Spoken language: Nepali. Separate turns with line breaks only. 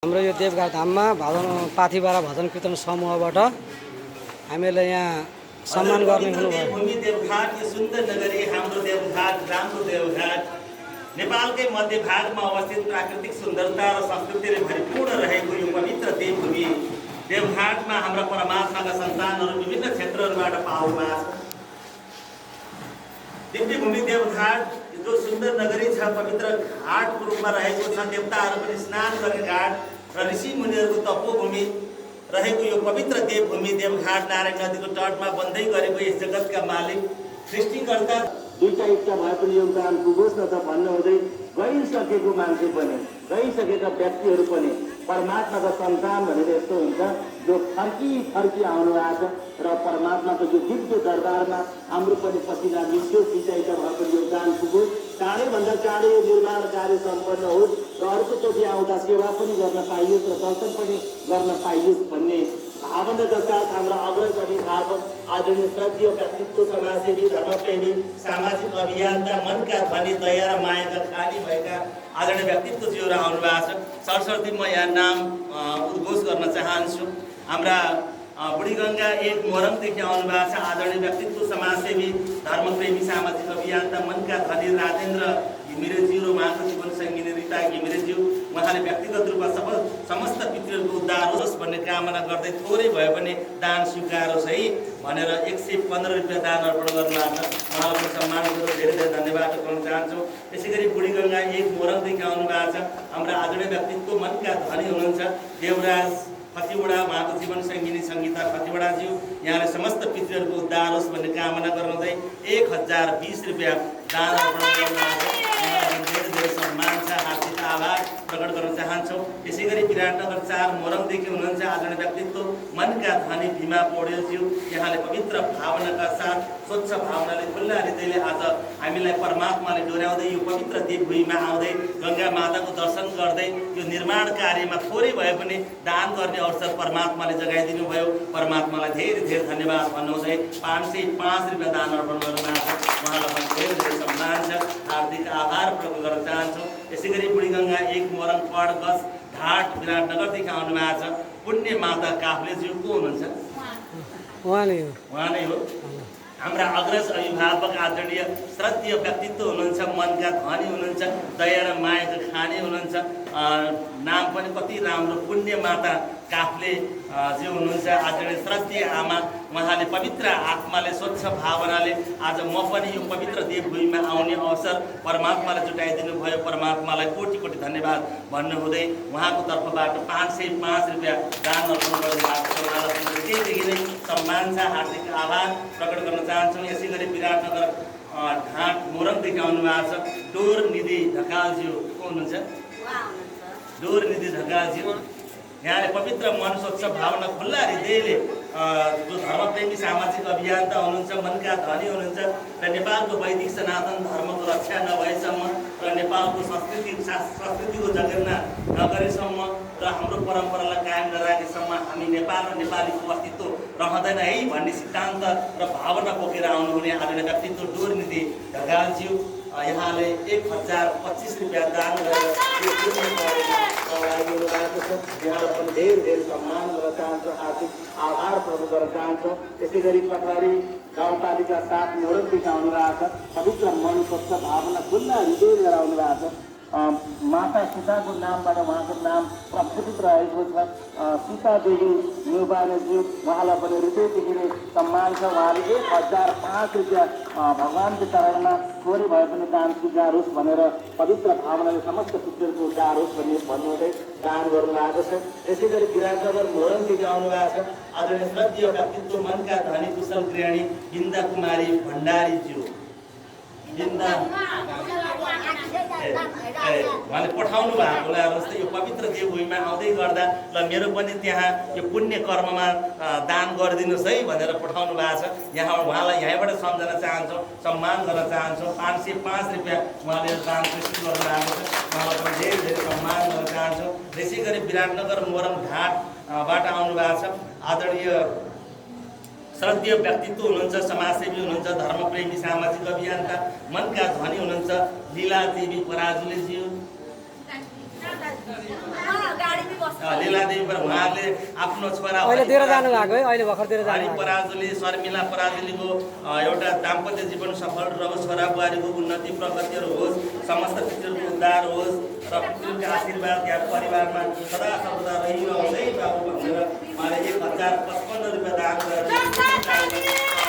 हाम्रो यो देवघाट धाममा भादन पाथिबारा भजन कीर्तन समूहबाट हामीलाई यहाँ सम्मान गर्ने हुनुभयो।
भूमि देवघाट यो सुन्दर नगरी हाम्रो देवघाट राम्रो देवघाट नेपालकै मध्य भागमा अवस्थित प्राकृतिक सुन्दरता र संस्कृतिले भरिपूर्ण रहेको यो पवित्र देवभूमि देवघाटमा हाम्रा परमात्माका सन्तानहरू विभिन्न क्षेत्रहरूबाट पाउमा दिव्य भूमि देवघाट जो सुन्दर नगरी छ, पवित्र घाटको रूपमा रहेको छ। देवताहरू पनि स्नान गर्ने घाट र ऋषि मुनिहरूको तपोभूमि रहेको यो पवित्र देवभूमि देवघाट नारायण नदीको तटमा बन्दै गरेको यस जगतका मालिक सृष्टिकर्ता
दुईटा इच्छा भए पनि योगदान पुगोस् न त भन्नु हुँदै गइसकेको मान्छे पनि गइसकेका व्यक्तिहरू पनि परमात्माका सन्तान भनेर यस्तो हुन्छ जो फर्की आउनु भएको छ र परमात्माको जो दिव्य दरबारमा हाम्रो पनि पसिना मिल्यो। दुईटा इच्छा भए पनि योगदान पुगोस्, चाँडैभन्दा चाँडै यो निर्माण कार्य सम्पन्न होस् र अर्कोचोटि आउँदा सेवा पनि गर्न पाइयोस् र दर्शन पनि गर्न पाइयोस् भन्ने भावनाका साथ हाम्रा अग्रज अभिभावक आदरणीय श्रद्धेय व्यक्तित्व समाजसेवी धर्मप्रेमी सामाजिक अभियन्ता मनका धनी दया र मायाका खाली भएका आदरणीय व्यक्तित्वज्यूहरू आउनु भएको छ। सरस्वती म यहाँ नाम उद्घोष गर्न चाहन्छु। हाम्रा बुढीगङ्गा एक मोरङदेखि आउनु भएको छ आदरणीय व्यक्तित्व समाजसेवी धर्मप्रेमी सामाजिक अभियन्ता मनका धनी राजेन्द्र घिमिरेज्यू र उहाँको जीवन सङ्गिनी रिता घिमिरेज्यू। उहाँले व्यक्तिगत रूपमा समस्त पितृहरूको उद्धार होस् भन्ने कामना गर्दै थोरै भए पनि दान स्वीकारोस् है भनेर 115 रुपियाँ दान अर्पण गर्नुभएको छ। उहाँलाई सम्मान गरेर धेरै धेरै धन्यवाद गर्न चाहन्छु। त्यसै गरी बुढीगङ्गा एक मोरङदेखि आउनु भएको छ हाम्रा आदरणीय व्यक्तित्व मनका धनी हुनुहुन्छ देवराज खतिवडा, उहाँको जीवन सङ्गिनी सङ्गीता खतिवडाज्यू। यहाँले समस्त पितृहरूको उद्धार होस् भन्ने कामना गर्नुहुँदै 1020 रुपियाँ दान अर्पण गर्नुभएको छ। धेरै धेरै सम्मान छ, हार्दिक आभार प्रकट गर्न चाहन्छौँ। त्यसै गरी विराटनगर 4 मोरङदेखि हुनुहुन्छ आदरणीय व्यक्तित्व मनका धनी भीमा पौडेलज्यू। यहाँले पवित्र भावनाका साथ स्वच्छ भावनाले खुल्ला हृदयले आज हामीलाई परमात्माले डोर्याउँदै यो पवित्र देवभूमिमा आउँदै गङ्गा माताको दर्शन गर्दै यो निर्माण कार्यमा थोरै भए पनि दान गर्ने अवसर परमात्माले जगाइदिनु भयो। परमात्मालाई धेरै धेरै धन्यवाद भन्नुहुँदै 505 रुपियाँ दान अर्पण गर्नुभएको छ। उहाँलाई पनि धेरै धेरै सम्मान छ, हार्दिक आभार प्रकट गर्न चाहन्छौँ। यसै गरी बुढीगङ्गा एक मोरङ पड गज घाट विराटनगरदेखि आउनु भएको छ पुण्य माता काफ्लेज्यू। को हुनुहुन्छ? उहाँ नै हो। हाम्रा अग्रज अभिभावक आदरणीय श्रद्धेय व्यक्तित्व हुनुहुन्छ, मनका धनी हुनुहुन्छ, दया र मायाको खानी हुनुहुन्छ। नाम पनि कति राम्रो पुण्य माता काफ्ले जो हुनुहुन्छ आदरणीय श्रद्धेय आमा। उहाँले पवित्र आत्माले स्वच्छ भावनाले आज म पनि यो पवित्र देवभूमिमा आउने अवसर परमात्माले जुटाइदिनु भयो। परमात्मालाई कोटि कोटि धन्यवाद भन्नुहुँदै उहाँको तर्फबाट 505 रुपियाँ दान अर्पण गर्नुभएको छ। उहाँलाई पनि त्यहीदेखि नै सम्मान छ, हार्दिक आभार प्रकट गर्न चाहन्छौँ। यसै गरी विराटनगर घाट मोरङदेखि आउनु भएको छ डोर निधि ढकालज्यू। को हुनुहुन्छ? डोर निधि ढकालज्यू। यहाँले पवित्र मन स्वच्छ भावना खुल्ला हृदयले जो धर्मप्रेमी सामाजिक अभियन्ता हुनुहुन्छ, मनका धनी हुनुहुन्छ र नेपालको वैदिक सनातन धर्मको रक्षा नभएसम्म र नेपालको संस्कृतिको जगेर्ना नगरेसम्म र हाम्रो परम्परालाई कायम नराखेसम्म हामी नेपाल र नेपालीको अस्तित्व रहँदैन है भन्ने सिद्धान्त र भावना बोकेर आउनुहुने आदरणीय व्यक्तित्व डोर निधि ढकालज्यू। यहाँले 1025 रुपियाँ दान गरेर यहाँलाई पनि धेरै धेरै सम्मान गर्न चाहन्छौँ, हार्दिक आभार प्रकट गर्न चाहन्छौँ। त्यसै गरी कठहरी गाउँपालिका 7 मोरङदेखि आउनु भएको छ पवित्र मन स्वच्छ भावना खुल्ला हृदय लिएर आउनु भएको छ। माता सीताको नामबाट उहाँको नाम प्रस्फुटित रहेको छ सीतादेवी न्युबानेज्यू। उहाँलाई पनि हृदयदेखि नै सम्मान छ। उहाँले 1005 रुपियाँ भगवानको चरणमा थोरै भए पनि दान स्वीकार होस् भनेर पवित्र भावनाले समस्त पितृहरूको उद्धार होस् भन्नुहुँदै दान गर्नुभएको छ। त्यसै गरी विराटनगर मोरङदेखि आउनु भएको छ आदरणीय श्रद्धेय व्यक्तित्व मनका धनी कुशल गृहिणी बिन्दा कुमारी भण्डारीज्यू। उहाँले पठाउनु भएकोलाई जस्तै यो पवित्र देवभूमिमा आउँदै गर्दा ल मेरो पनि त्यहाँ यो पुण्य कर्ममा दान गरिदिनुहोस् है भनेर पठाउनु भएको छ। यहाँ उहाँलाई यहीँबाट सम्झन चाहन्छौँ, सम्मान गर्न चाहन्छौँ। 505 रुपियाँ उहाँले दान सृष्टि गर्नुभएको छ। उहाँलाई पनि धेरै धेरै सम्मान गर्न चाहन्छौँ। त्यसै गरी विराटनगर मोरङ घाटबाट आउनु भएको छ आदरणीय श्रद्धेय व्यक्तित्व हुनुहुन्छ, समाजसेवी हुनुहुन्छ, धर्मप्रेमी सामाजिक अभियन्ता मनका धनी हुनुहुन्छ लीला देवी पराजुलेज्यू।
लीलादेवी उहाँहरूले आफ्नो छोरा
अहिले दिएर जानु भएको है, अहिले भर्खर दिएर जानु
हरि
भएको।
पराजुली शर्मिला पराजुलीको एउटा दाम्पत्य जीवन सफल रहोस्, छोरा बुहारीको उन्नति प्रगतिहरू होस्, समस्त पितृको उद्धार होस् र पितृको आशीर्वाद यहाँ परिवारमा सदा सर्वदा रहिरहन्छ है बाबु भनेर उहाँले 1055 रुपियाँ दान गरेर